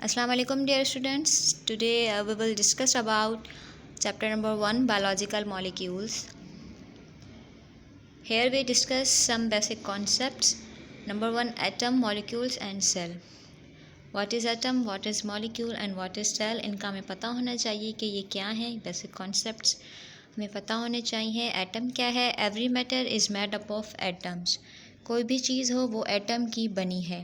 Assalamu alaikum dear students. Today we will discuss about chapter number 1 biological molecules. Here we discuss some basic concepts. Number 1 atom, molecules and cell. What is atom, what is molecule and what is cell? इनका हमें पता होना चाहिए कि ये क्या है. Basic concepts हमें पता होने चाहिए. एटम क्या है? Every matter is made up of atoms. कोई भी चीज़ हो वो एटम की बनी है.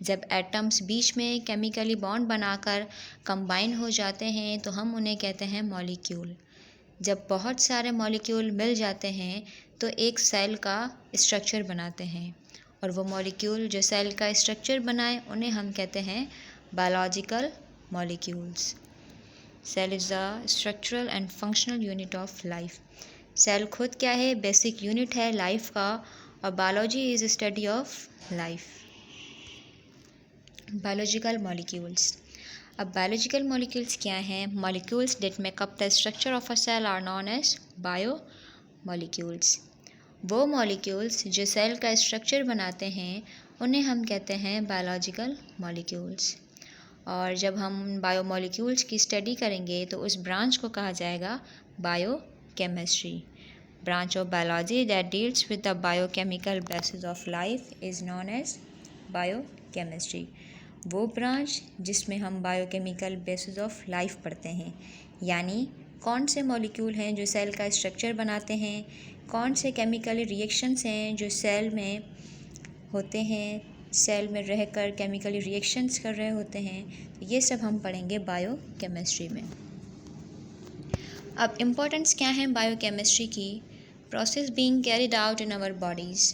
जब एटम्स बीच में केमिकली बॉन्ड बनाकर कंबाइन हो जाते हैं तो हम उन्हें कहते हैं मॉलिक्यूल. जब बहुत सारे मॉलिक्यूल मिल जाते हैं तो एक सेल का स्ट्रक्चर बनाते हैं और वो मॉलिक्यूल जो सेल का स्ट्रक्चर बनाए उन्हें हम कहते हैं biological molecules. Cell is the structural and functional unit of life. Cell खुद क्या है? बेसिक यूनिट है लाइफ का. और biology is study of life. Biological molecules. अब बायोलॉजिकल मॉलिक्यूल्स क्या हैं? Molecules that make up the structure of a cell are known as biomolecules. वो मॉलिक्यूल्स जो सेल का स्ट्रक्चर बनाते हैं उन्हें हम कहते हैं बायोलॉजिकल मॉलिक्यूल्स. और जब हम बायो मॉलिक्यूल्स की स्टडी करेंगे तो उस ब्रांच को कहा जाएगा biochemistry. Branch of biology that deals with the biochemical basis of life is known as biochemistry. वो ब्रांच जिसमें हम बायोकेमिकल बेसिस ऑफ लाइफ पढ़ते हैं, यानी कौन से मॉलिक्यूल हैं जो सेल का स्ट्रक्चर बनाते हैं, कौन से केमिकल रिएक्शंस हैं जो सेल में होते हैं, सेल में रहकर केमिकल रिएक्शंस कर रहे होते हैं. ये सब हम पढ़ेंगे बायोकेमिस्ट्री में. अब इम्पोर्टेंस क्या है बायोकेमिस्ट्री की? Process being carried out in our bodies.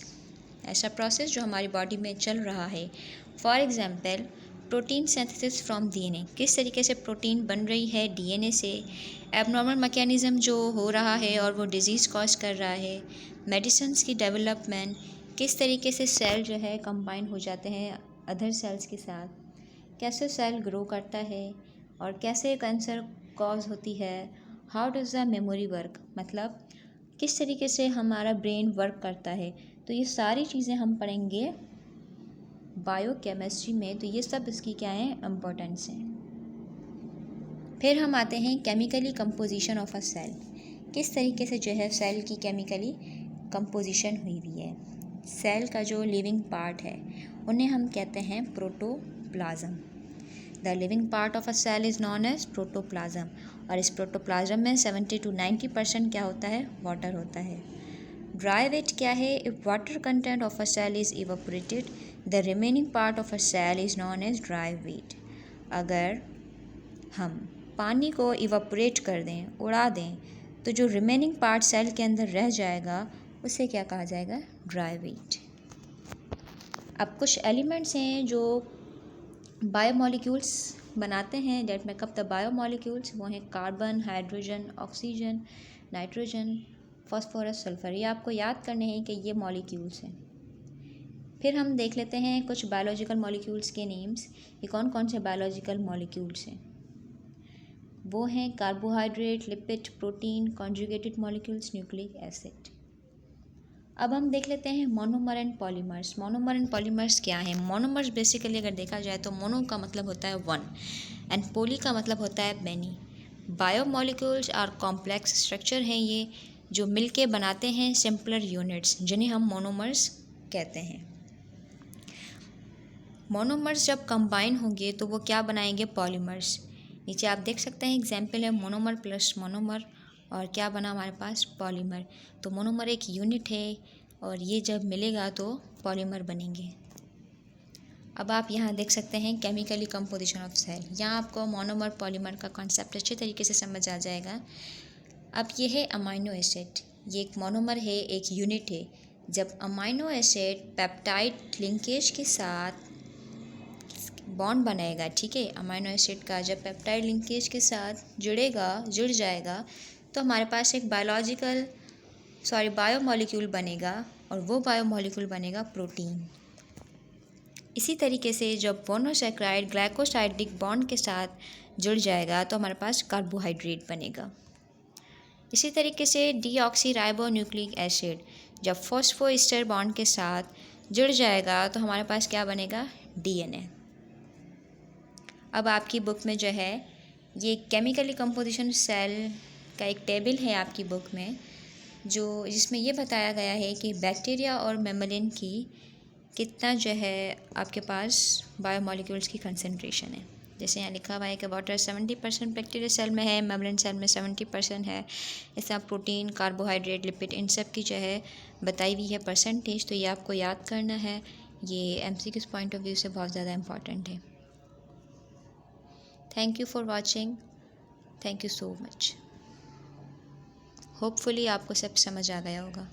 ऐसा प्रोसेस जो हमारी बॉडी में चल रहा है. For example protein synthesis from DNA. किस तरीके से प्रोटीन बन रही है डीएनए से. एबनॉर्मल मैकेनिज़्म जो हो रहा है और वो डिज़ीज़ कॉज कर रहा है. मेडिसिन्स की डेवलपमेंट. किस तरीके से सेल जो है कंबाइन हो जाते हैं अदर सेल्स के साथ. कैसे सेल ग्रो करता है और कैसे कैंसर कॉज होती है. How does the memory work, मतलब किस तरीके से हमारा ब्रेन वर्क करता है. तो ये सारी चीज़ें हम पढ़ेंगे बायोकेमिस्ट्री में. तो ये सब इसकी क्या है? इम्पोर्टेंस है. फिर हम आते हैं chemically composition of a cell. किस तरीके से जो है सेल की केमिकली कंपोजिशन हुई हुई है. सेल का जो लिविंग पार्ट है उन्हें हम कहते हैं protoplasm. The living part of a cell is known as protoplasm. और इस प्रोटोप्लाज्म में 70 to 90% क्या होता है? वाटर होता है. ड्राई वेट क्या है? If water content of a cell is evaporated the remaining part of a cell is known as dry weight. अगर हम पानी को इवापोरेट कर दें, उड़ा दें, तो जो रिमेनिंग पार्ट सेल के अंदर रह जाएगा उसे क्या कहा जाएगा? Dry weight. अब कुछ एलिमेंट्स हैं जो बायोमॉलिक्यूल्स बनाते हैं डेट मेकअप द बायोमॉलिक्यूल्स. वो हैं carbon, hydrogen, oxygen, nitrogen, phosphorus, sulphur. ये आपको याद करने हैं कि ये मॉलिक्यूल्स हैं. फिर हम देख लेते हैं कुछ बायोलॉजिकल मॉलिक्यूल्स के नेम्स. ये कौन कौन से बायोलॉजिकल मॉलिक्यूल्स हैं? वो हैं carbohydrate, lipid, protein, conjugated molecules, nucleic acid. अब हम देख लेते हैं monomer and polymers. Monomer and polymers क्या हैं? मोनोमर्स बेसिकली अगर देखा जाए तो मोनो का मतलब होता है वन एंड पोली का मतलब होता है many. Biomolecules are complex structure हैं ये जो मिलके बनाते हैं सिंपलर यूनिट्स जिन्हें हम मोनोमर्स कहते हैं. मोनोमर्स जब कंबाइन होंगे तो वो क्या बनाएंगे? पॉलीमर्स. नीचे आप देख सकते हैं एग्जाम्पल है मोनोमर प्लस मोनोमर और क्या बना हमारे पास? पॉलीमर. तो मोनोमर एक यूनिट है और ये जब मिलेगा तो पॉलीमर बनेंगे. अब आप यहाँ देख सकते हैं केमिकली कंपोजिशन ऑफ सेल. यहाँ आपको मोनोमर पॉलीमर का कॉन्सेप्ट अच्छे तरीके से समझ आ जाएगा. अब ये है अमाइनो एसिड. ये एक मोनोमर है, एक यूनिट है. जब अमाइनो एसिड पेप्टाइड लिंकेज के साथ बॉन्ड बनाएगा, ठीक है, अमाइनो एसिड का जब पेप्टाइड लिंकेज के साथ जुड़ जाएगा तो हमारे पास एक बायोमॉलिक्यूल बनेगा और वो बायोमॉलिक्यूल बनेगा प्रोटीन. इसी तरीके से जब मोनोसैकेराइड ग्लाइकोसाइडिक बॉन्ड के साथ जुड़ जाएगा तो हमारे पास कार्बोहाइड्रेट बनेगा. इसी तरीके से डीऑक्सीराइबोन्यूक्लिक एसिड जब फॉस्फोएस्टर बॉन्ड के साथ जुड़ जाएगा तो हमारे पास क्या बनेगा? डीएनए. अब आपकी बुक में जो है ये केमिकली कंपोजिशन सेल का एक टेबल है आपकी बुक में, जिसमें ये बताया गया है कि बैक्टीरिया और मेम्ब्रेन की कितना जो है आपके पास बायोमोलिक्यूल्स की कंसंट्रेशन है। जैसे यहाँ लिखा हुआ है कि वाटर 70% बैक्टीरिया सेल में है, मेम्ब्रेन सेल में 70% है। इस तरह प्रोटीन, कार्बोहाइड्रेट, लिपिड, इन सब की जो है बताई हुई है परसेंटेज। तो ये आपको याद करना है, ये एमसीक्यूज पॉइंट ऑफ व्यू से बहुत ज़्यादा इम्पॉर्टेंट है। Thank you for watching, thank you so much. Hopefully आपको सब समझ आ गया होगा।